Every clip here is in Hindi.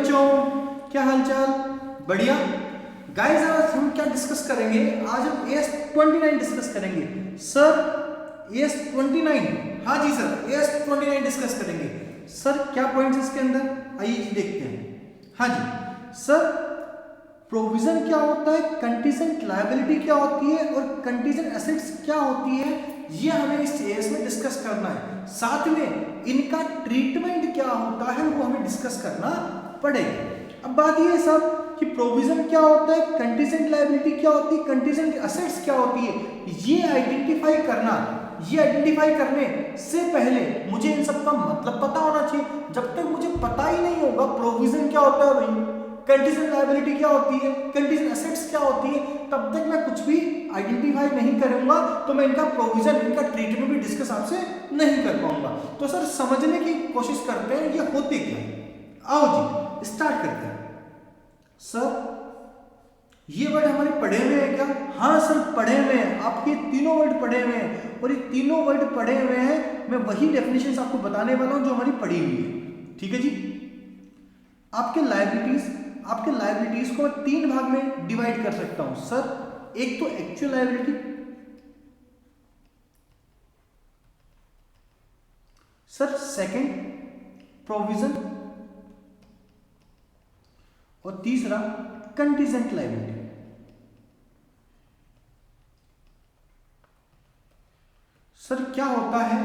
बच्चों, क्या हालचाल? बढ़िया। गाइस आज हम क्या डिस्कस करेंगे? आज हम AS29 डिस्कस करेंगे। सर AS29, हाँ जी सर AS29 डिस्कस करेंगे। सर क्या पॉइंट्स इसके अंदर, आइए देखते हैं। हाँ जी सर, प्रोविजन क्या होता है, कंटीजेंट लायबिलिटी क्या होती है और कंटीजेंट एसेट्स क्या होती है, ये हमें इस एएस में डिस्कस करना है। साथ में इनका ट्रीटमेंट क्या होता है वो हमें डिस्कस करना पड़ेगा। अब बात ये है साहब कि प्रोविजन क्या होता है, कंटीजेंट लायबिलिटी क्या होती है, कंटीजेंट एसेट्स क्या होती है, ये आइडेंटिफाई करना। ये आइडेंटिफाई करने से पहले मुझे इन सब का मतलब पता होना चाहिए। जब तक मुझे पता ही नहीं होगा प्रोविजन क्या होता है भाई, कंटीजेंट लायबिलिटी क्या होती है, कंटीजेंट एसेट्स क्या होती है, तब तक मैं कुछ भी आइडेंटिफाई नहीं करूंगा, तो मैं इनका प्रोविजन, इनका ट्रीटमेंट भी डिस्कस आपसे नहीं कर पाऊंगा। तो सर समझने की कोशिश करते हैं ये होते क्या है। आओ जी स्टार्ट करते हैं। सर ये वर्ड हमारे पढ़े हुए हैं क्या? हाँ सर पढ़े हुए हैं, आपके तीनों वर्ड पढ़े हुए हैं और ये तीनों वर्ड पढ़े हुए हैं। मैं वही डेफिनेशंस आपको बताने वाला हूं जो हमारी पढ़ी हुई है। ठीक है जी। आपके लायबिलिटीज को मैं तीन भाग में डिवाइड कर सकता हूं सर। एक तो actual liability, sir second provision और तीसरा कंटीजेंट लायबिलिटी। सर क्या होता है,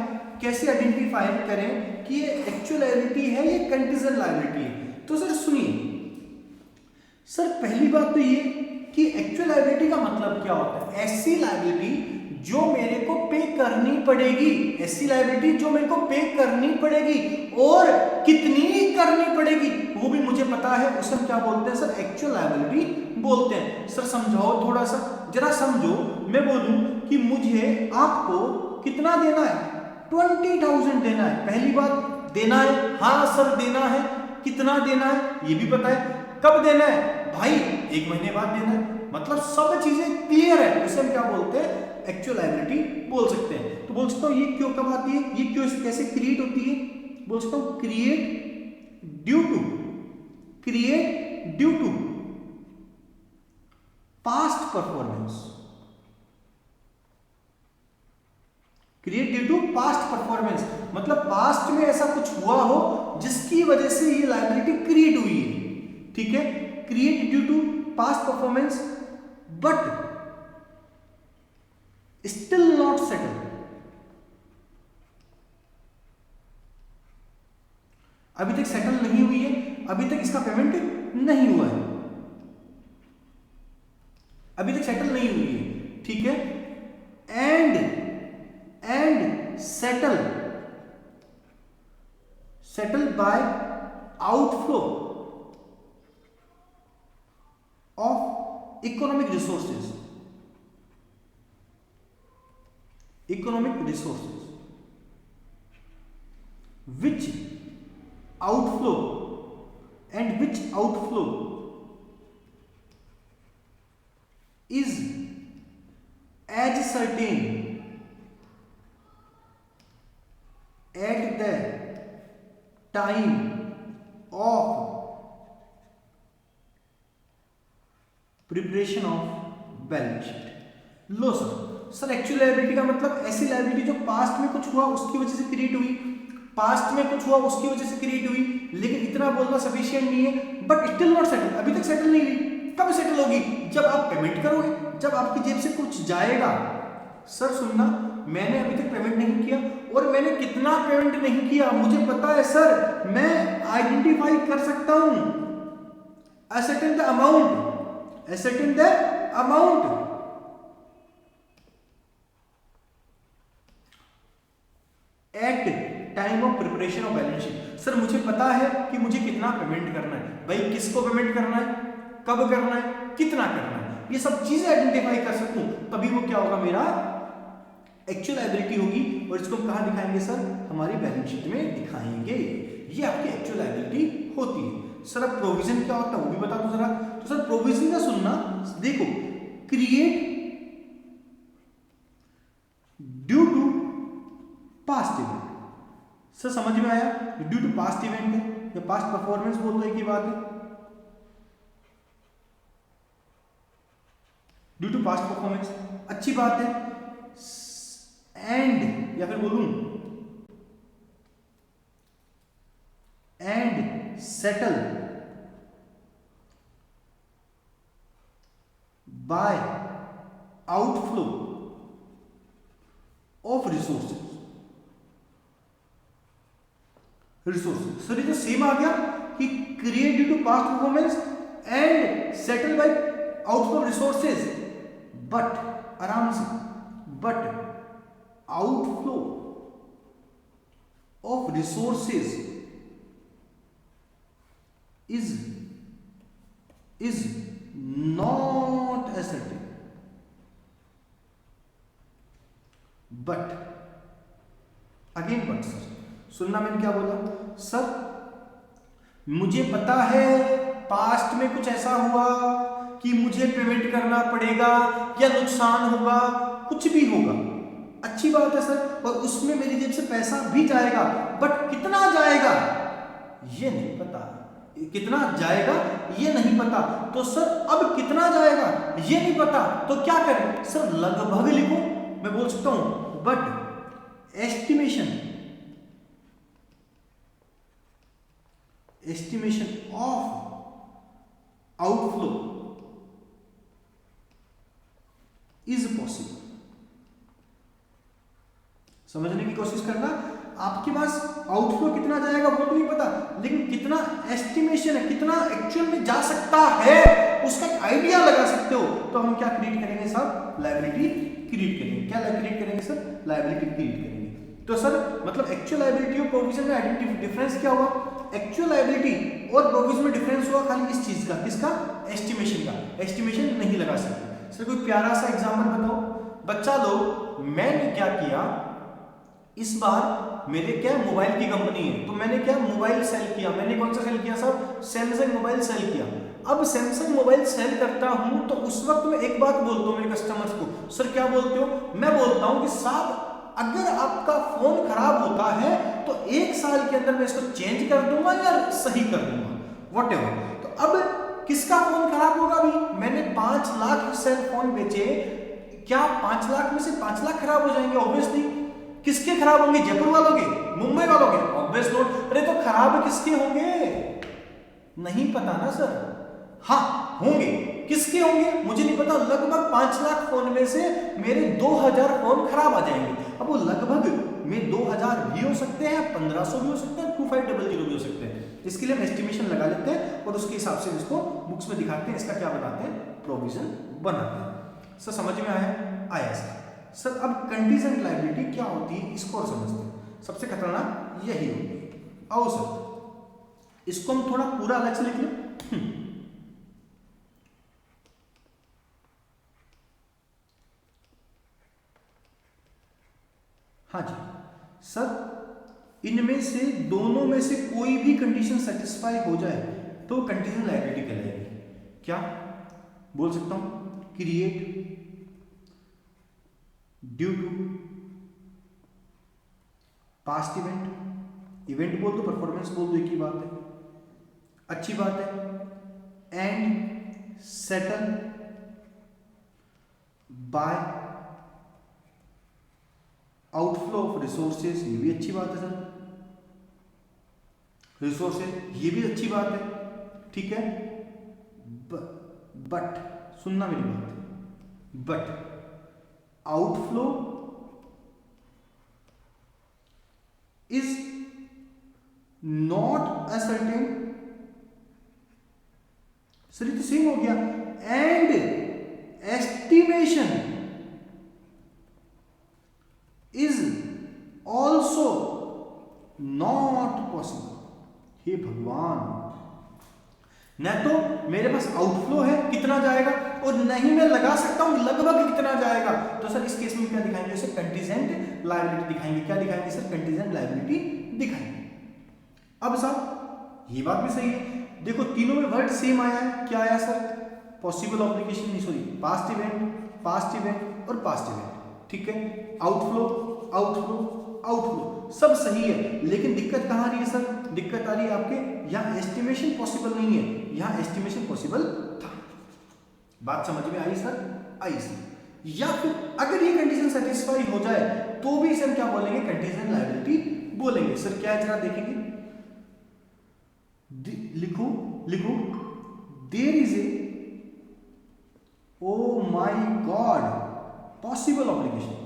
कैसे आइडेंटिफाई करें कि ये एक्चुअल लायबिलिटी है ये कंटीजेंट लायबिलिटी है? तो सर सुनिए, सर पहली बात तो ये कि एक्चुअल लायबिलिटी का मतलब क्या होता है? ऐसी लायबिलिटी जो मेरे को पे करनी पड़ेगी, ऐसी लायबिलिटी जो मेरे को पे करनी पड़ेगी और कितनी करनी पड़ेगी वो भी मुझे पता है, उसे हम क्या बोलते हैं सर? एक्चुअल लायबिलिटी बोलते हैं। सर समझाओ थोड़ा सा, जरा समझो। मैं बोलूं कि मुझे आपको कितना देना है? 20,000 देना है। पहली बात देना है, हाँ सर देना है। कितना देना है ये भी पता है। कब देना है भाई? 1 महीने बाद देना है। मतलब सब चीजें क्लियर है, उसे हम क्या बोलते हैं? एक्चुअल लायबिलिटी बोल सकते हैं। तो बोल सकता हूं ये क्यों कब आती है, ये क्यों कैसे क्रिएट होती है? बोल सकता हूं create due to past performance. Create due to past performance मतलब पास्ट में ऐसा कुछ हुआ हो जिसकी वजह से ये लायबिलिटी क्रिएट हुई है। ठीक है, create due to past performance but still not settle. अभी तक सेटल नहीं हुई है, अभी तक इसका पेमेंट नहीं हुआ है, अभी तक सेटल नहीं हुई है। ठीक है, and settle by outflow of economic resources, which outflow is as certain at the time of preparation of balance sheet. लो सर एक्चुअल लायबिलिटी का मतलब ऐसी लायबिलिटी जो पास्ट में कुछ हुआ उसकी वजह से क्रिएट हुई, पास्ट में कुछ हुआ उसकी वजह से क्रिएट हुई, लेकिन इतना बोलना सफिशिएंट नहीं है। बट स्टिल नॉट सेटल, अभी तक सेटल नहीं हुई। कब सेटल होगी? जब आप पेमेंट करोगे, जब आपकी जेब से कुछ जाएगा। सर सुनना, मैंने अभी तक पेमेंट नहीं किया और मैंने कितना पेमेंट नहीं किया मुझे पता है सर। मैं आइडेंटिफाई कर सकता हूं, ascertain the amount at time of preparation of balance sheet. Sir मुझे पता है कि मुझे कितना पेमेंट करना है, भाई किसको पेमेंट करना है, कब करना है, कितना करना है, ये सब चीजें आइडेंटिफाई कर सकूं, तभी वो क्या होगा, मेरा एक्चुअल लायबिलिटी होगी। और इसको कहां दिखाएंगे सर? हमारी बैलेंस शीट में दिखाएंगे। ये आपकी एक्चुअल लायबिलिटी होती है। सर अब प्रोविजन क्या होता है वो भी बता दो जरा। तो सर प्रोविजन का सुनना, देखो create due to past event. Sir समझ में आया? ड्यू टू पास्ट इवेंट है, या पास्ट परफॉर्मेंस बोल दो, एक ही बात है। ड्यू टू पास्ट परफॉर्मेंस, अच्छी बात है। एंड या फिर बोलूं and settle by outflow of resources. Sir ये तो सेम आ गया कि create due to past performance and settle by outflow of resources, but आराम से, but outflow of resources is not asserted, but again but sir, सुनना मैंने क्या बोला सर, मुझे पता है पास्ट में कुछ ऐसा हुआ कि मुझे पेमेंट करना पड़ेगा या नुकसान होगा, कुछ भी होगा, अच्छी बात है सर, और उसमें मेरी जेब से पैसा भी जाएगा, बट कितना जाएगा ये नहीं पता, कितना जाएगा ये नहीं पता। तो सर अब कितना जाएगा ये नहीं पता, तो क्या करें सर, लगभग लिखो, मैं बोल सकता हूं, but estimation of outflow is possible. समझने की कोशिश करना, आपके पास आउटफ्लो कितना जाएगा वो तो नहीं पता, लेकिन कितना एस्टिमेशन है, कितना एक्चुअल में जा सकता है उसका एक आइडिया लगा सकते हो। तो हम क्या क्रिएट करेंगे सर, लायबिलिटी क्रिएट करेंगे। क्या क्रिएट करेंगे सर, लायबिलिटी क्रिएट करेंगे। तो सर मतलब एक्चुअल लायबिलिटी और प्रोविजन में आइडेंटिटी डिफरेंस क्या हुआ, एक्चुअल लायबिलिटी और प्रोविजन में डिफरेंस हुआ खाली इस चीज का, किसका, एस्टिमेशन का। एस्टिमेशन नहीं लगा सकते। सर कोई प्यारा सा एग्जांपल बताओ, बच्चा लोग, मैंने क्या किया इस बार, मेरे क्या मोबाइल की कंपनी है, तो मैंने क्या मोबाइल सेल किया, मैंने कौन सा सेल किया साहब, सैमसंग मोबाइल सेल किया। अब सैमसंग मोबाइल सेल करता हूं तो उस वक्त मैं एक बात बोलता हूं मेरे कस्टमर्स को, सर क्या बोलते हो, मैं बोलता हूं कि साहब अगर आपका फोन खराब होता है तो 1 साल के अंदर मैं इसको चेंज कर दूंगा या सही कर दूंगा, व्हाटएवर। तो अब किसका फोन खराब होगा, अभी मैंने 5 लाख सेल फोन बेचे, क्या 5 लाख में से 5 लाख खराब हो जाएंगे, ऑब्वियसली। किसके खराब होंगे, जयपुर वालों के, मुंबई वालों के, ऑब्वियस नोट। अरे तो खराब किसके होंगे, नहीं पता ना सर, हाँ होंगे, किसके होंगे मुझे नहीं पता। लगभग 5 लाख फोन में से मेरे 2000 फोन खराब आ जाएंगे। अब वो लगभग में 2000 भी हो सकते हैं, 1500 भी हो सकते हैं, 2500 भी हो सकते हैं। इसके लिए हम एस्टिमेशन लगा लेते हैं और उसके हिसाब से इसको बुक्स में दिखाते हैं, इसका क्या बनाते हैं, प्रोविजन बनाते हैं। सर समझ में आया सर। अब कंटीजेंट लायबिलिटी क्या होती है इसको और समझते हैं। सबसे खतरनाक यही होती है। आओ सर इसको हम थोड़ा पूरा अलग से लिख लें। हाँ जी सर, इनमें से दोनों में से कोई भी कंडीशन सेटिस्फाई हो जाए तो कंटीजेंट लायबिलिटी कहलाएगी। क्या बोल सकता हूं, create due to past event, event बोल दो परफॉर्मेंस बोल दो, एक ही बात है, अच्छी बात है। And settle by outflow of resources, ये भी अच्छी बात है सर, रिसोर्सेज ये भी अच्छी बात है, ठीक है। बट सुनना मेरी बात, but outflow is not ascertain. Sir ये तो सेम हो गया। And estimation is also not possible. हे भगवान, न तो मेरे पास आउटफ्लो है कितना जाएगा और नहीं मैं लगा सकता हूं लगभग कितना जाएगा। तो सर इस केस में क्या दिखाएंगे, सर कंटीजेंट लायबिलिटी दिखाएंगे। क्या दिखाएंगे सर, कंटीजेंट लायबिलिटी दिखाएंगे। अब साहब ये बात भी सही है, देखो तीनों में वर्ड सेम आया है। क्या आया सर, पॉसिबल ऑब्लिगेशन, नहीं सॉरी, पास्ट इवेंट और पास्ट इवेंट, ठीक है। आउटफ्लो आउटफ्लो आउटफ्लो सब सही है, लेकिन दिक्कत कहां आ रही है सर, दिक्कत आ रही है आपके, यहाँ एस्टिमेशन पॉसिबल नहीं है, यहाँ एस्टिमेशन पॉसिबल था। बात समझ में आई सर? आई सर। या फिर अगर ये कंडीशन सेटिस्फाई हो जाए तो भी इसे हम क्या बोलेंगे? कंटीजेंट लायबिलिटी बोलेंगे। सर क्या है जरा देखेंगे, लिखो लिखो, there is a, oh my god, possible obligation.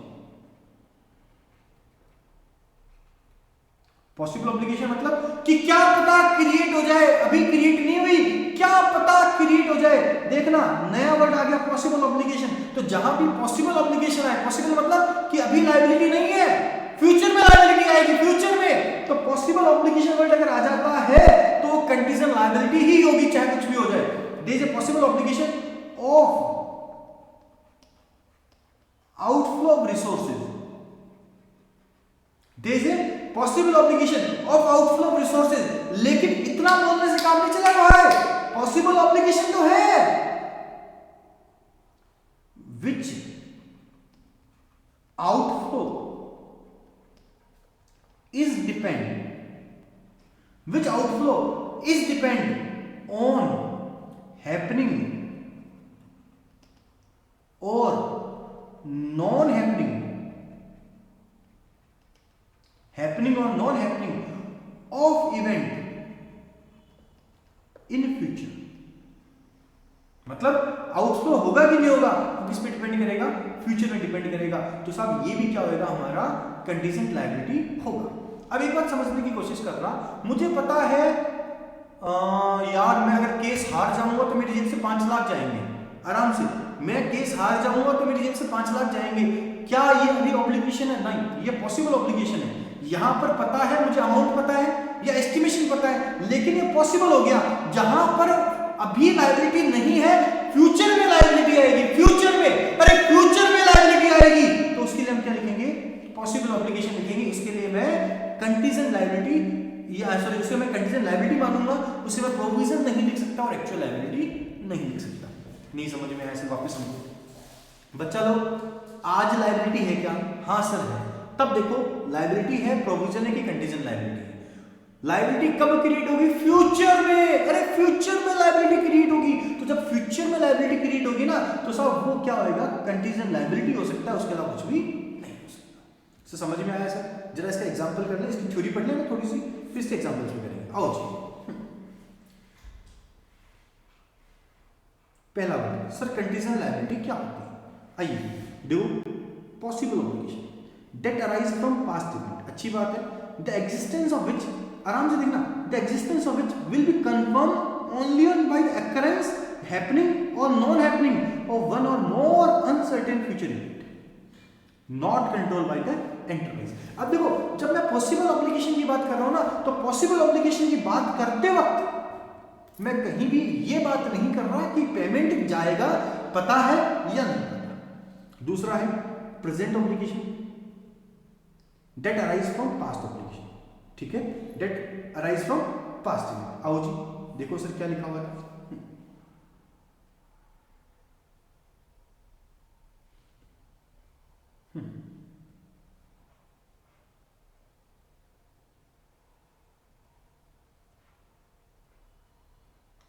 Possible obligation मतलब कि क्या पता क्रिएट हो जाए, अभी क्रिएट नहीं हुई, क्या पता क्रिएट हो जाए। देखना नया वर्ड आ गया, पॉसिबल ऑब्लिगेशन। तो जहां भी पॉसिबल ऑब्लिगेशन आए, पॉसिबल मतलब कि अभी लायबिलिटी नहीं है, फ्यूचर में लायबिलिटी आएगी, फ्यूचर में, तो पॉसिबल ऑब्लिगेशन वर्ड अगर आ जाता है तो कंटीजेंट लायबिलिटी ही होगी, चाहे कुछ भी हो जाए। There is a possible obligation of outflow of resources, there is a possible obligation of outflow of resources. लेकिन इतना बोलने से काम नहीं चलेगा भाई, पॉसिबल ऑब्लिगेशन तो है, which outflow is depend, which outflow is depend on happening और नॉन हैपनिंग, हैपनिंग और non happening of event in future. मतलब आउटफ्लो होगा कि नहीं होगा, किस पे डिपेंड करेगा? फ्यूचर में डिपेंड करेगा। तो साहब ये भी क्या होगा? हमारा कंटीजेंट लायबिलिटी होगा। अब एक बात समझने की कोशिश कर रहा, मुझे पता है यार मैं अगर केस हार जाऊंगा तो मेरी जेब से 5 लाख जाएंगे आराम से, मैं केस हार जाऊंगा तो मेरी जेब से 5 लाख जाएंगे। क्या ये अभी ऑब्लिगेशन है? नहीं, ये पॉसिबल ऑब्लिगेशन है। यहां पर पता है, मुझे अमाउंट पता है या एस्टिमेशन पता है, लेकिन ये पॉसिबल हो गया। जहां पर अभी लायबिलिटी नहीं है, फ्यूचर में लायबिलिटी आएगी, फ्यूचर में, अरे फ्यूचर में लायबिलिटी आएगी, तो उसके लिए हम क्या लिखेंगे? पॉसिबल ऑब्लिगेशन लिखेंगे। इसके लिए मैं कंटीजेंट लायबिलिटी, या सॉरी उसे मैं कंटीजेंट लायबिलिटी मानूंगा, उसे मैं प्रोविजन नहीं लिख सकता और एक्चुअल लायबिलिटी नहीं लिख सकता। नहीं समझ में आया? वापस समझो बच्चा लोग, आज लायबिलिटी है क्या? हाँ सर है। तब देखो लायबिलिटी है, प्रोविजन है कि कंटीजेंट लायबिलिटी है? लायबिलिटी कब क्रिएट होगी? फ्यूचर में। अरे फ्यूचर में लायबिलिटी क्रिएट होगी, तो जब फ्यूचर में लायबिलिटी क्रिएट होगी ना, तो साहब वो क्या होएगा? कंटीजेंट लायबिलिटी हो सकता है, उसके अलावा कुछ भी नहीं हो सकता। तो समझ में आया सर? जरा इसका एग्जांपल कर ले, इसकी थ्योरी पढ़ लेना थोड़ी सी, फिर इसके एग्जांपल्स भी करेंगे। आओ जी, पहला वर्ड सर, कंटीजेंट लायबिलिटी क्या होती है? आइए देखो, possible obligation that arise from past event, अच्छी बात है। द एग्जिस्टेंस ऑफ विच, आराम से देखना, the existence of which will be confirm only on by the occurrence, happening और नॉन हैपनिंग ऑफ वन और more uncertain future event, not controlled by the enterprise. अब देखो, जब मैं पॉसिबल ऑब्लिगेशन की बात कर रहा हूं ना, तो पॉसिबल ऑब्लिगेशन की बात करते वक्त मैं कहीं भी ये बात नहीं कर रहा कि पेमेंट जाएगा, पता है या नहीं पता। दूसरा है present obligation, that arise from past obligation, ठीक है, that arise from past event. आओ जी देखो सर क्या लिखा हुआ है,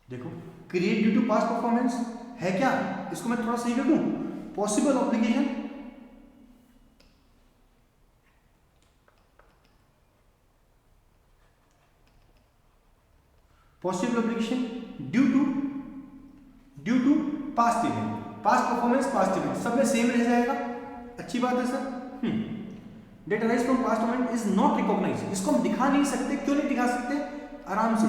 देखो, create due to past performance है क्या? इसको मैं थोड़ा सही कर दूं, possible obligation possible obligation due to past event, past performance past event सब में सेम रह जाएगा, अच्छी बात है sir. That arise from past event is not recognised, इसको हम दिखा नहीं सकते। क्यों नहीं दिखा सकते? आराम से,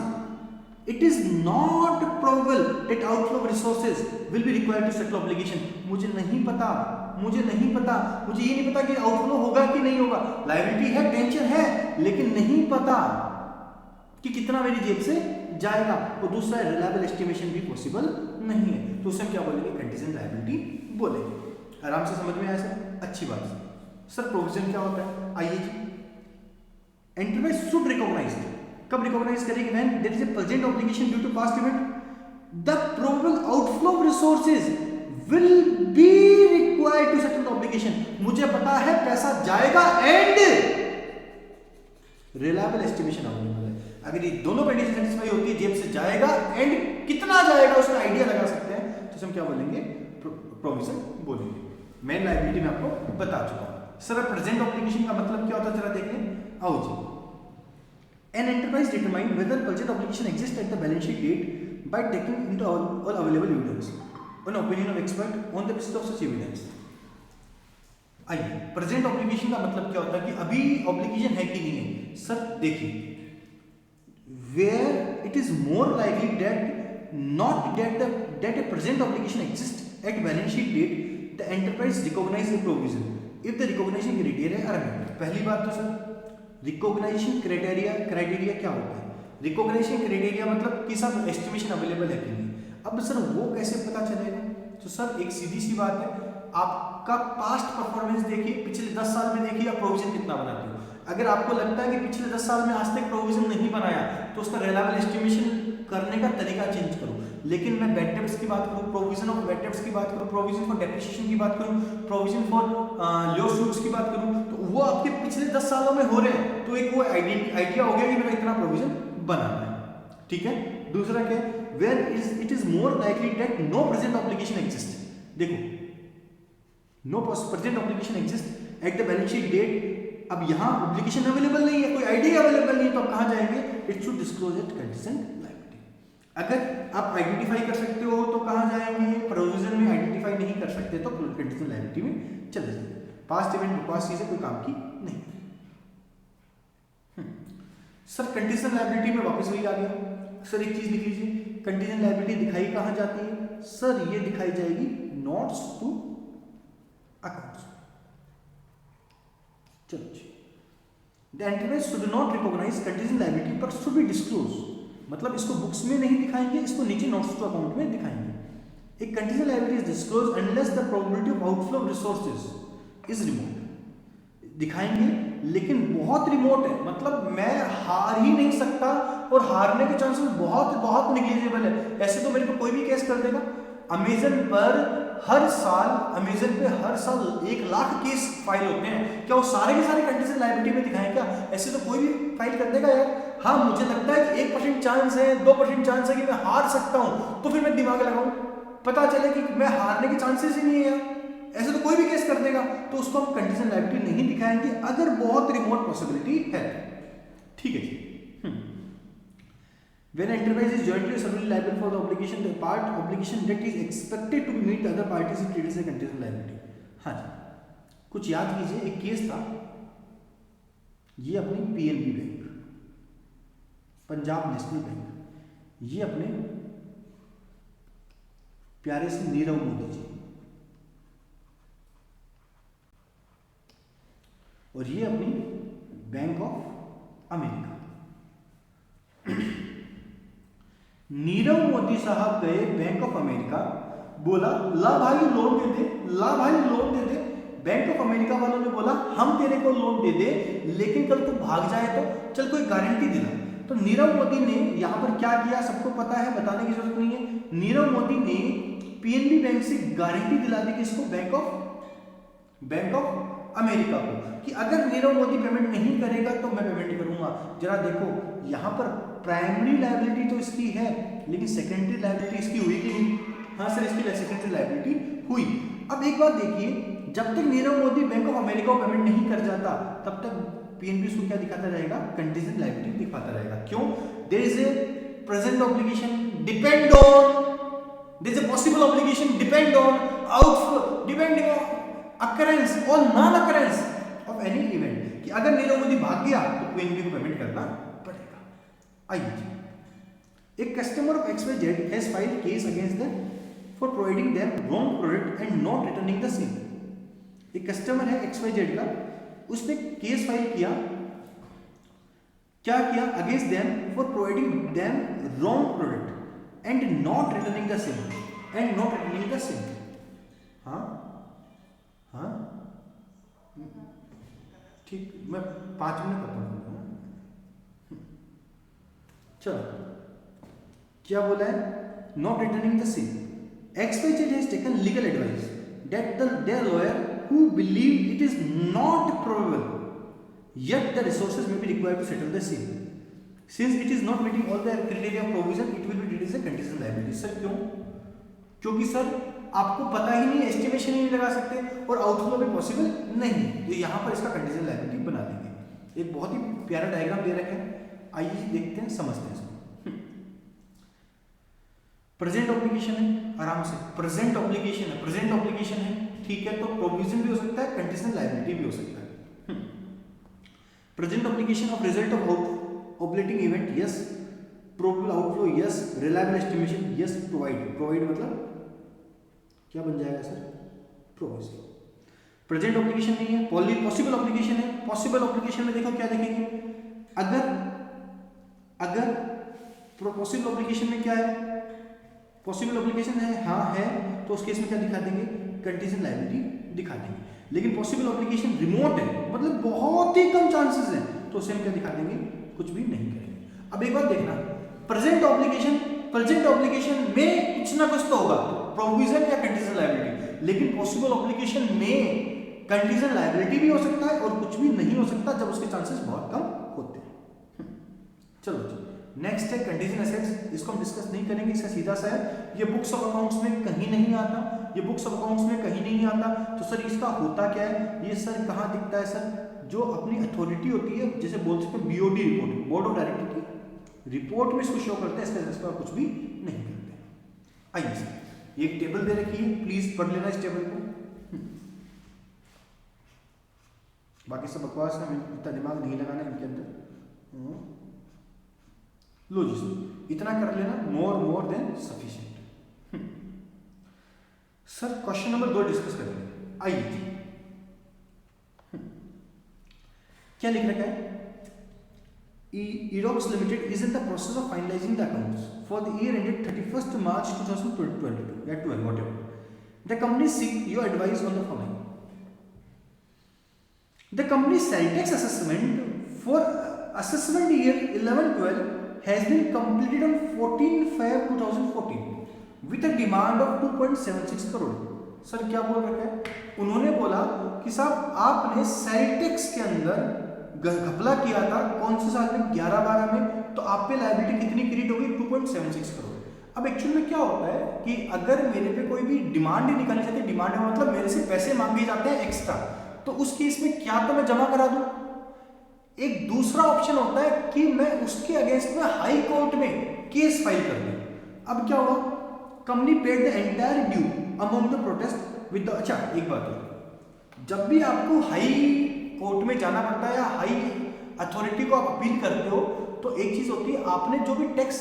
it is not probable that outflow of resources will be required to settle obligation. मुझे नहीं पता, मुझे ये नहीं पता कि आउटफ्लो होगा कि नहीं होगा। लायबिलिटी है, टेंशन है, लेकिन नहीं पता कि कितना मेरी जेब से जाएगा। और दूसरा रिलायबल एस्टिमेशन भी पॉसिबल नहीं है, तो उसे हम क्या बोलेंगे? कंटीजेंट लायबिलिटी बोलेंगे। आराम से समझ में आया सर? अच्छी बात है सर। प्रोविजन क्या होता है? आइए जी, एंटरप्राइज शुड रिकॉग्नाइज, कब रिकॉग्नाइज करेगी? When there is a present obligation due to past event, the probable outflow of resources will be required to settle the obligation. मुझे पता है पैसा जाएगा एंड रिलायबल एस्टिमेशन अवेलेबल है। अगर ये दोनों कंडीशन सेटिस्फाई होती है, जेब से जाएगा एंड कितना जाएगा उसका आइडिया लगा सकते हैं, तो हम क्या बोलेंगे, प्रोविजन बोलेंगे। मेन लायबिलिटी में आपको बता चुका हूं। सर प्रेजेंट ऑब्लिगेशन का मतलब क्या होता है, जरा देख लें। आओ जी, an enterprise determine whether present obligation exist at the balance sheet date by taking into all available evidence on opinion of expert on the basis of such evidence. आइए, प्रेजेंट ऑब्लिगेशन का मतलब क्या होता है कि अभी ऑब्लिगेशन है कि नहीं है। सर देखिए, where it is more likely that not that a present obligation exists at balance sheet date, the enterprise recognize the provision if the recognition criteria are met। पहली बात तो सर रिकॉग्निशन क्राइटेरिया क्या होता है? रिकॉग्निशन क्राइटेरिया मतलब कि सब एस्टिमेशन अवेलेबल है कि नहीं। अब सर वो कैसे पता चलेगा? तो सर एक सीधी सी बात है, आपका पास्ट परफॉर्मेंस देखिए, पिछले 10 साल में देखिए आप प्रोविजन कितना बनाते हो। अगर आपको लगता है कि पिछले 10 साल में आज तक प्रोविजन नहीं बनाया, तो उसका रिलायबल एस्टिमेशन करने का तरीका चेंज करो। लेकिन मैं बैड डेब्ट्स की बात करूं, प्रोविजन ऑफ बैड डेब्ट्स की बात करूं, प्रोविजन फॉर डेप्रिसिएशन की बात करूं, प्रोविजन फॉर लॉसूट्स की बात करूं, तो वो आपके पिछले 10 सालों में हो रहे हैं, तो एक वो आइडिया हो गया कि मेरा इतना प्रोविजन बनाना है। ठीक है। दूसरा क्या, where it is more likely that no present obligation exist. देखो, no present obligation exist at the balance sheet date. अब यहां ऑब्लिगेशन अवेलेबल नहीं है, कोई आइडिया अवेलेबल नहीं है, तो आप कहां जाएंगे? It should disclose it contingent liability. अगर आप आइडेंटिफाई कर सकते हो तो कहां जाएंगे? प्रोविजन में आइडेंटिफाई नहीं कर सकते तो कंटीजेंट लायबिलिटी में चले जाएंगे। पास्ट इवेंट बकवास चीजें कोई काम की नहीं। सर कंटीजेंट लायबिलिटी में वापस वही आ गया। सर एक चीज लिख लीजिए, कंटीजेंट लायबिलिटी दिखाई कहां जाती है? सर ये दिखाई जाएगी नोट्स टू अकाउंट्स। चलो जी, the enterprise should not recognise contingent liability but should be disclose. मतलब इसको बुक्स में नहीं दिखाएंगे, इसको नीचे नोट्स टू अकाउंट में दिखाएंगे। एक contingent liability is disclose unless the probability of outflow of resources is remote. दिखाएंगे लेकिन बहुत रिमोट है, मतलब मैं हार ही नहीं सकता और हारने के चांसेस बहुत बहुत निग्लिजिबल है। ऐसे तो मेरे को कोई भी केस कर देगा। अमेजन पर हर साल 1 लाख केस फाइल होते हैं, क्या वो सारे के सारे कंटीजेंट लायबिलिटी में दिखाएं क्या? ऐसे तो कोई भी फाइल कर देगा यार। हाँ, मुझे लगता है कि 1% चांस है, 2% चांस है कि मैं हार सकता हूं, तो फिर मैं दिमाग लगाऊं, पता चले कि मैं हारने के चांसेस ही नहीं है यार। ऐसे तो कोई भी केस कर देगा, तो उसको हम कंटीजेंट लायबिलिटी नहीं दिखाएंगे अगर बहुत रिमोट पॉसिबिलिटी है। ठीक है जी। When enterprise is jointly or severally liable for the obligation, the part obligation that is expected to be met the other parties is treated as a contingent liability। हाँ जी, कुछ याद कीजिए, एक केस था, ये अपनी PNB bank, Punjab national bank, ये अपने प्यारे से नीरव मोदी जी, और ये अपनी bank of America. Nirav Modi साहब गए बैंक ऑफ अमेरिका, बोला ला भाई लोन दे दे, ला भाई loan they they. Bank of America वालों ने बोला हम तेरे को लोन दे दे, लेकिन कल तू भाग जाए तो चल कोई गारंटी दिला। तो नीरव मोदी ने यहां पर क्या किया, सबको पता है, बताने की जरूरत नहीं है। नीरव मोदी ने पीएनबी बैंक से गारंटी दिला दी किसको? बैंक ऑफ अमेरिका को, कि अगर नीरव मोदी पेमेंट नहीं करेगा तो मैं पेमेंट करूंगा। जरा देखो, यहां पर प्राइमरी लायबिलिटी तो इसकी है, लेकिन सेकेंडरी लायबिलिटी इसकी हुई कि नहीं? हाँ सर, इसकी सेकेंडरी लायबिलिटी हुई। अब एक बात देखिए, जब तक Nirav Modi bank of America को पेमेंट नहीं कर जाता, तब तक पीएनबी उसको क्या दिखाता रहेगा? कंटीजेंट लायबिलिटी दिखाता रहेगा। क्यों? There is a present obligation depend on, there is a possible obligation depend on outflow, depending on occurrence और non occurrence of any event, कि अगर नीरव मोदी भाग गया तो पीएनबी को पेमेंट करना पड़ेगा। आइए, एक customer of XYZ has filed case against them for providing them wrong product and not returning the same. एक कस्टमर है XYZ का, उसने केस फाइल किया, क्या किया? Against them for providing them wrong product and not returning the same, हाँ हाँ ठीक, मैं 5 मिनट करता हूँ। चलो, क्या बोला है? Not returning the same. XYZ has taken legal advice that their lawyer who believe it is not probable yet the resources may be required to settle the same। Since it is not meeting all the criteria of provision it will be treated as a contingent liability. Sir क्यों? क्योंकि सर आपको पता ही नहीं, एस्टिमेशन ही नहीं लगा सकते और आउटफ्लो भी पॉसिबल नहीं, तो यहाँ पर इसका कंटीजेंट लायबिलिटी बना देंगे। एक बहुत ही प्यारा डायग्राम दे रखे हैं, आइए देखते हैं, समझते हैं इसको। प्रेजेंट ऑब्लिगेशन है, आराम से प्रेजेंट ऑब्लिगेशन है, प्रेजेंट ऑब्लिगेशन है, ठीक है, तो प्रोविजन भी हो सकता है, कंटीजेंट लायबिलिटी भी हो सकता है। Present obligation of result of obligating event, yes. Probable outflow, yes. Reliable estimation, yes. Provide मतलब क्या बन जाएगा सर? प्रोविजन। प्रेजेंट ऑब्लिगेशन नहीं है, पॉसिबल ऑब्लिगेशन है। पॉसिबल ऑब्लिगेशन में देखो क्या देखेंगे, अगर पॉसिबल ऑब्लिगेशन में क्या है, पॉसिबल ऑब्लिगेशन है, हाँ है, तो उस केस में क्या दिखा देंगे? कंटीजेंट लायबिलिटी दिखा देंगे। लेकिन पॉसिबल ऑब्लिगेशन रिमोट है, मतलब बहुत ही कम चांसेस हैं, तो उसे हम क्या दिखा देंगे? कुछ भी नहीं करेंगे। अब एक बात देखना, प्रेजेंट ऑब्लिगेशन में कुछ ना कुछ तो होगा, प्रोविजन या कंटीजेंट लायबिलिटी, लेकिन पॉसिबल ऑब्लिगेशन में कंटीजेंट लायबिलिटी भी हो सकता है और कुछ भी नहीं हो सकता, जब उसके चांसेस बहुत कम होते हैं। चलो नेक्स्ट है कंटीजेंट एसेट्स, इसको हम डिस्कस नहीं करेंगे, इसका सीधा सा है, ये बुक्स ऑफ अकाउंट्स में कहीं नहीं आता, ये बुक्स ऑफ अकाउंट्स में कहीं नहीं आता। तो सर इसका होता क्या है, ये सर कहाँ दिखता है सर? जो अपनी अथॉरिटी होती है, जैसे बोल सकते हैं BOD report, board of director की रिपोर्ट में इसको शो करते हैं, इसका कुछ भी नहीं करते। आइए सर, ये एक टेबल दे रखी है, प्लीज पढ़ लेना इस टेबल को। बाकी सब बकवास है, हमें इतना दिमाग नहीं लगाना है इनके अंदर। लो जी सर, इतना कर लेना, more than sufficient. Sir question number 2 discuss करेंगे, आइए जी। क्या लिख रखा है? Edox Limited is in the process of finalizing the accounts for the year ended 31st March 2022 या 12 whatever. The company seek your advice on the following. The company's Celtex assessment for assessment year 11-12 has been completed on 14 Feb 2014 with a demand of 2.76 crore. Sir क्या बोल रखा है? उन्होंने बोला कि साहब आपने सेल्टेक्स के अंदर घपला किया था, कौन से साल में? 11-12 में, तो आप पे लायबिलिटी कितनी क्रिएट होगी? 2.76 करोड़। अब एक्चुअल में क्या होता है कि अगर मेरे पे कोई भी डिमांड ही निकालनी चाहती है, डिमांड का मतलब मेरे से पैसे मांगे जाते हैं एक्स्ट्रा, तो उस केस में क्या तो मैं जमा करा दूं। एक दूसरा ऑप्शन होता है कि मैं उसके अगेंस्ट में हाई कोर्ट में केस फाइल कर दूं। अब क्या हुआ? Company paid the entire due amount the protest with the. अच्छा एक बात है, जब भी आपको हाई कोर्ट में जाना पड़ता है या हाई अथॉरिटी को आप अपील करते हो, तो एक चीज होती है, आपने जो भी टैक्स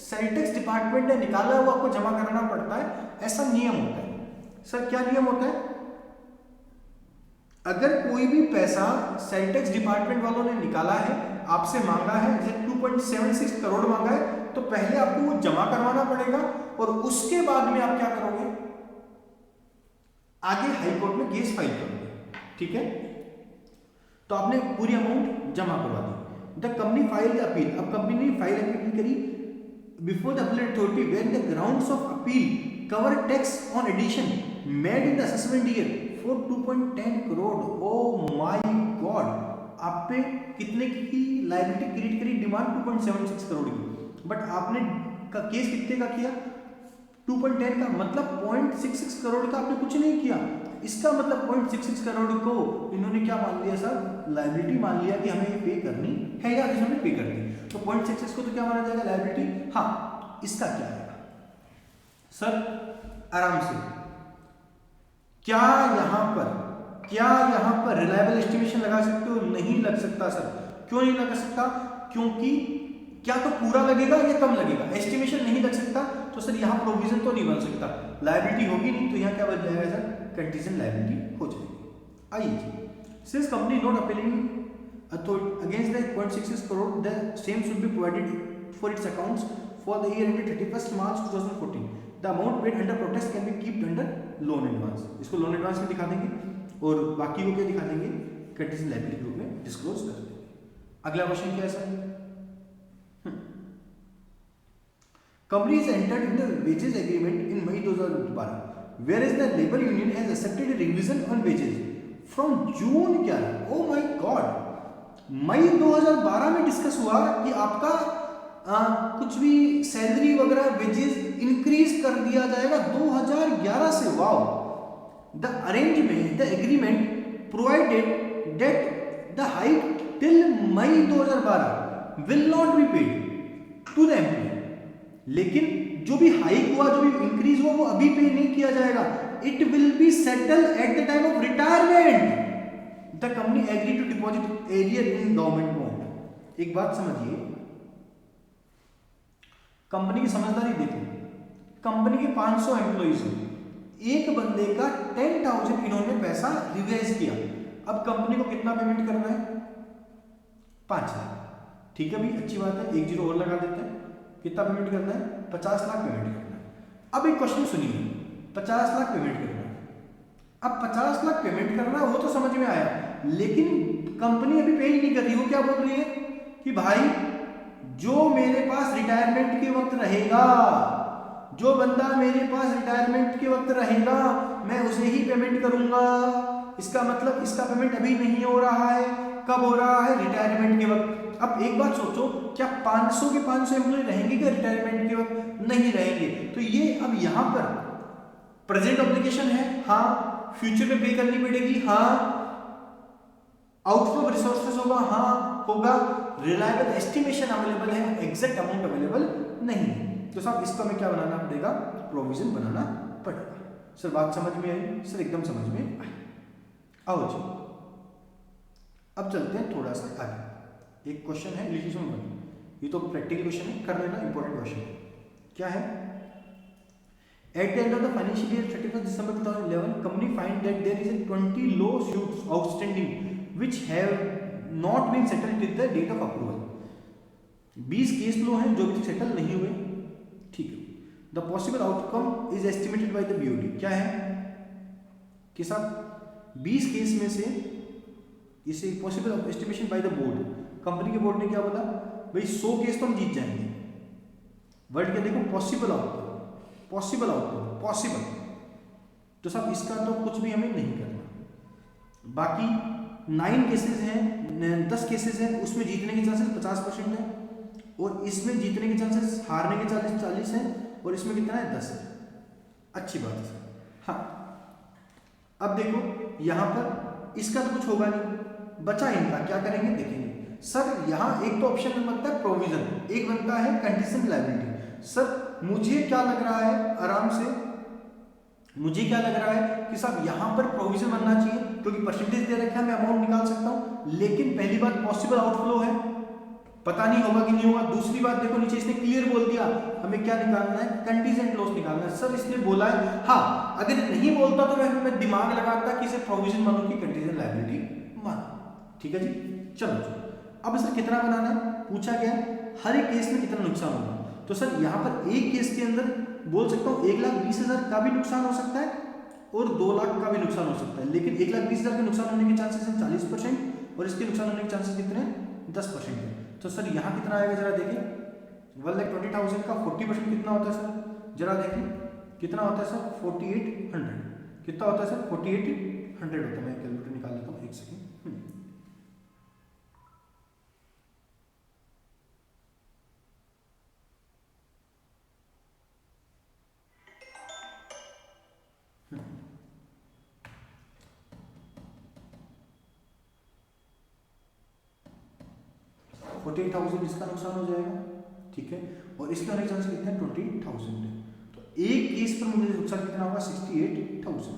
सेल्टेक्स डिपार्टमेंट ने निकाला है वो आपको जमा कराना पड़ता है, ऐसा नियम होता है। सर क्या नियम होता है? अगर कोई भी पैसा सेल्टेक्स डिपार्टमेंट वालों ने निकाला है, आपसे मांगा है, जैसे 2.76 करोड़ मांगा है, तो पहले आपको वो जमा करवाना पड़ेगा और उसके बाद में आप क्या करोगे? आगे हाई कोर्ट में केस फाइल करोगे, ठीक है? तो आपने पूरी अमाउंट जमा करवा दी। The company file the appeal. अब कंपनी ने फाइल अपील करी before the appeal authority when the grounds of appeal cover tax on addition made in the assessment year for 2.10 crore. Oh my God, आप पे कितने की लायबिलिटी क्रिएट करी? डिमांड 2.76 करोड़ की, बट आपने का केस कितने का किया? 2.10 का, मतलब 0.66 करोड़ का आपने कुछ नहीं किया। इसका मतलब 0.66 करोड़ को इन्होंने क्या मान लिया सर? लायबिलिटी मान लिया कि हमें ये पे करनी है या हमने पे कर दी, तो 0.66 को तो क्या माना जाएगा? लायबिलिटी। हाँ, इसका क्या आएगा सर? आराम से, क्या यहां पर रिलायबल एस्टिमेशन लगा सकते हो? नहीं लग सकता सर। क्यों नहीं लगा सकता? क्योंकि क्या तो पूरा लगेगा या कम लगेगा, एस्टिमेशन नहीं लग सकता, तो सर यहाँ प्रोविजन तो नहीं बन सकता, लायबिलिटी होगी नहीं, तो यहाँ क्या बन जाएगा सर? कंटीजेंट लायबिलिटी हो जाएगी। आइए, since company not appealing against the 0.66 crore, the same should be provided for its accounts for the year ended 31st March 2014। The amount paid under protest can be keeped under loan advance. इसको लोन एडवांस में दिखा देंगे और बाकी को क्या दिखा देंगे? कंटीजेंट लायबिलिटी ग्रुप में डिस्क्लोज कर देंगे। अगला क्वेश्चन क्या है sir? Company is entered in the wages agreement in May 2012, whereas the labor union has accepted a revision on wages from June 11. Oh my God! मई 2012 में डिस्कस हुआ कि आपका कुछ भी सैलरी वगैरह वेजेस इंक्रीज कर दिया जाएगा 2011 से। Wow, the arrangement the agreement provided that the hike till May 2012 will not be paid to the employ. लेकिन जो भी हाइक हुआ, जो भी इंक्रीज हुआ, वो अभी पे नहीं किया जाएगा। It will be settle at the time of retirement. The company agree to deposit arrear in government bond. एक बात समझिए, कंपनी की समझदारी देखो। कंपनी के 500 एम्प्लॉइज हैं, एक बंदे का 10,000 इन्होंने पैसा रिवाइज किया। अब कंपनी को कितना पेमेंट करना है? 5,00,000। ठीक है भाई, अच्छी बात है, एक जीरो और लगा देते हैं। कितना पेमेंट करना है? 50 लाख पेमेंट करना है। अब एक क्वेश्चन सुनिए, 50 लाख पेमेंट करना है। अब 50 लाख पेमेंट करना है, वो तो समझ में आया, लेकिन कंपनी अभी पे ही नहीं कर रही। वो क्या बोल रही है कि भाई जो मेरे पास रिटायरमेंट के वक्त रहेगा, जो बंदा मेरे पास रिटायरमेंट के वक्त रहेगा, मैं उसे ही पेमेंट करूंगा। इसका मतलब इसका पेमेंट अभी नहीं हो रहा है। कब हो रहा है? रिटायरमेंट के वक्त। अब एक बात सोचो, क्या 500 के 500 एम्प्लॉय रहेंगे क्या रिटायरमेंट के वक्त? नहीं रहेंगे। तो ये अब यहां पर प्रेजेंट ऑब्लिगेशन है, हाँ। फ्यूचर में पे करनी पड़ेगी, हाँ। आउटफ्लो रिसोर्सेज होगा, हाँ होगा। रिलायबल एस्टिमेशन अवेलेबल है, एग्जैक्ट अमाउंट अवेलेबल नहीं है। तो साहब इसको हमें क्या बनाना पड़ेगा? प्रोविजन बनाना पड़ेगा। सर बात समझ में आई? सर एकदम समझ में आई। आओ जी, अब चलते हैं थोड़ा सा आगे। एक क्वेश्चन है इलिस्ट्रेशन 1, ये तो प्रैक्टिकल क्वेश्चन है, कर लेना, इंपॉर्टेंट क्वेश्चन है। क्या है? At the end of the financial year 31 December 2011, company find that there is a 20 lawsuits outstanding which have not been settled till the date of approval। 20 case लो हैं जो अभी सेटल नहीं हुए। ठीक है। The possible outcome is estimated by the BOD. क्या है कि साहब 20 केस में से इसे possible estimation by the board, company के बोर्ड ने क्या बोला? भाई 100 केस तो हम जीत जाएंगे। वर्ड क्या देखो? Possible outcome, possible outcome, possible. तो साहब इसका तो कुछ भी हमें नहीं करना। बाकी 9 केसेस हैं, 10 केसेस हैं, उसमें जीतने के चांसेस 50% है, और इसमें जीतने के चांसेस हारने के 40 हैं, और इसमें कितना है? 10 है। अच्छी बात है। हाँ, अब देखो यहां पर इसका तो कुछ होगा नहीं, बचा इनका। क्या करेंगे देखेंगे। सर यहां एक तो ऑप्शन में बनता है प्रोविजन, एक बनता है कंटीजेंट लायबिलिटी। सर मुझे क्या लग रहा है, आराम से मुझे क्या लग रहा है कि साहब यहां पर प्रोविजन बनना चाहिए, क्योंकि परसेंटेज दे रखा है, मैं अमाउंट निकाल सकता हूं। लेकिन पहली बात पॉसिबल आउटफ्लो है, पता नहीं होगा कि नहीं होगा। दूसरी बात देखो नीचे इसने क्लियर बोल दिया हमें क्या निकालना है? कंटीजेंट लॉस निकालना है। सर इसने बोला है, हाँ अगर नहीं बोलता तो मैं दिमाग लगाता कि इसे प्रोविजन मानो कि कंटीजेंट लायबिलिटी मानो। ठीक है जी, चलो। अब सर कितना बनाना है पूछा गया, हर एक केस में कितना नुकसान होगा। तो सर यहाँ पर एक केस के अंदर बोल सकता हूँ 1,20,000 का भी नुकसान हो सकता है और 2 लाख का भी नुकसान हो सकता है। लेकिन 1,20,000 के नुकसान होने के चांसेस हैं 40% और इसके नुकसान होने के चांसेस कितने हैं? 10% है। तो सर यहाँ कितना आएगा जरा देखिए, 1,20,000 का 40% कितना होता है सर? जरा देखिए कितना होता है सर? 4,800। कितना होता है सर? 4,800 होता है। मैं कैलकुलेटर निकाल लेता हूँ, एक सेकेंड। 48,000 इसका नुकसान हो जाएगा। ठीक है, और इसके होने के चांस कितने? 20,000 है। तो एक केस पर मुझे नुकसान कितना होगा? 68,000।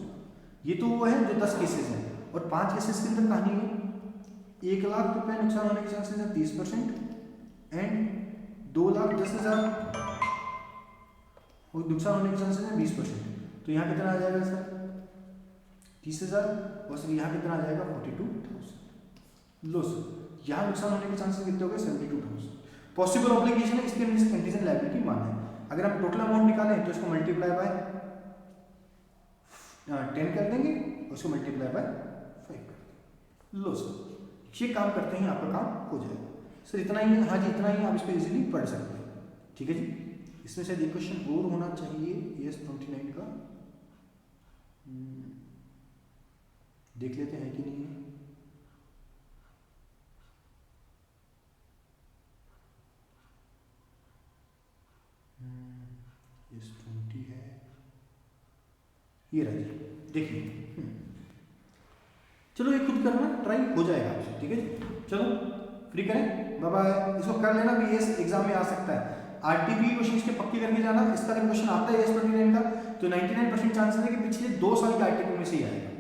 ये तो वो है जो 10 केसेस हैं, और 5 केसेस के अंदर कहानी है 1,00,000 रुपए नुकसान होने के चांसेस है 30% एंड 2,10,000 और नुकसान होने के चांसेस है 20%। तो यहाँ कितना आ जाएगा सर? 30,000। और सर यहाँ कितना आ जाएगा? 42,000। लो सर, यहाँ नुकसान होने के चांसेस कितने हो गए? 72,000। पॉसिबल ऑब्लिगेशन है, इसके लिए कंटीजेंट लायबिलिटी माना है। अगर हम टोटल अमाउंट निकालें तो इसको मल्टीप्लाई बाय 10 कर देंगे और इसको मल्टीप्लाई बाय 5 कर देंगे। लो सर, ये काम करते हैं, आपका काम हो जाएगा। सर इतना ही है? हाँ जी इतना ही, आप इसको इजीली पढ़ सकते हैं। ठीक है जी, इसमें शायद एक क्वेश्चन और होना चाहिए AS 29 का, देख लेते हैं कि नहीं है। ये रहा जी, देखिए। चलो ये खुद करना ट्राई हो जाएगा आपसे, ठीक है जी। चलो फ्री करें, बाय बाय। इसको कर लेना भी, ये एग्जाम में आ सकता है। आरटीपी क्वेश्चन इसके पक्के करके जाना। इसका अगर क्वेश्चन आता है AS29 का तो 99% चांसेस है कि पिछले 2 साल के आरटीपी में से ही आएगा।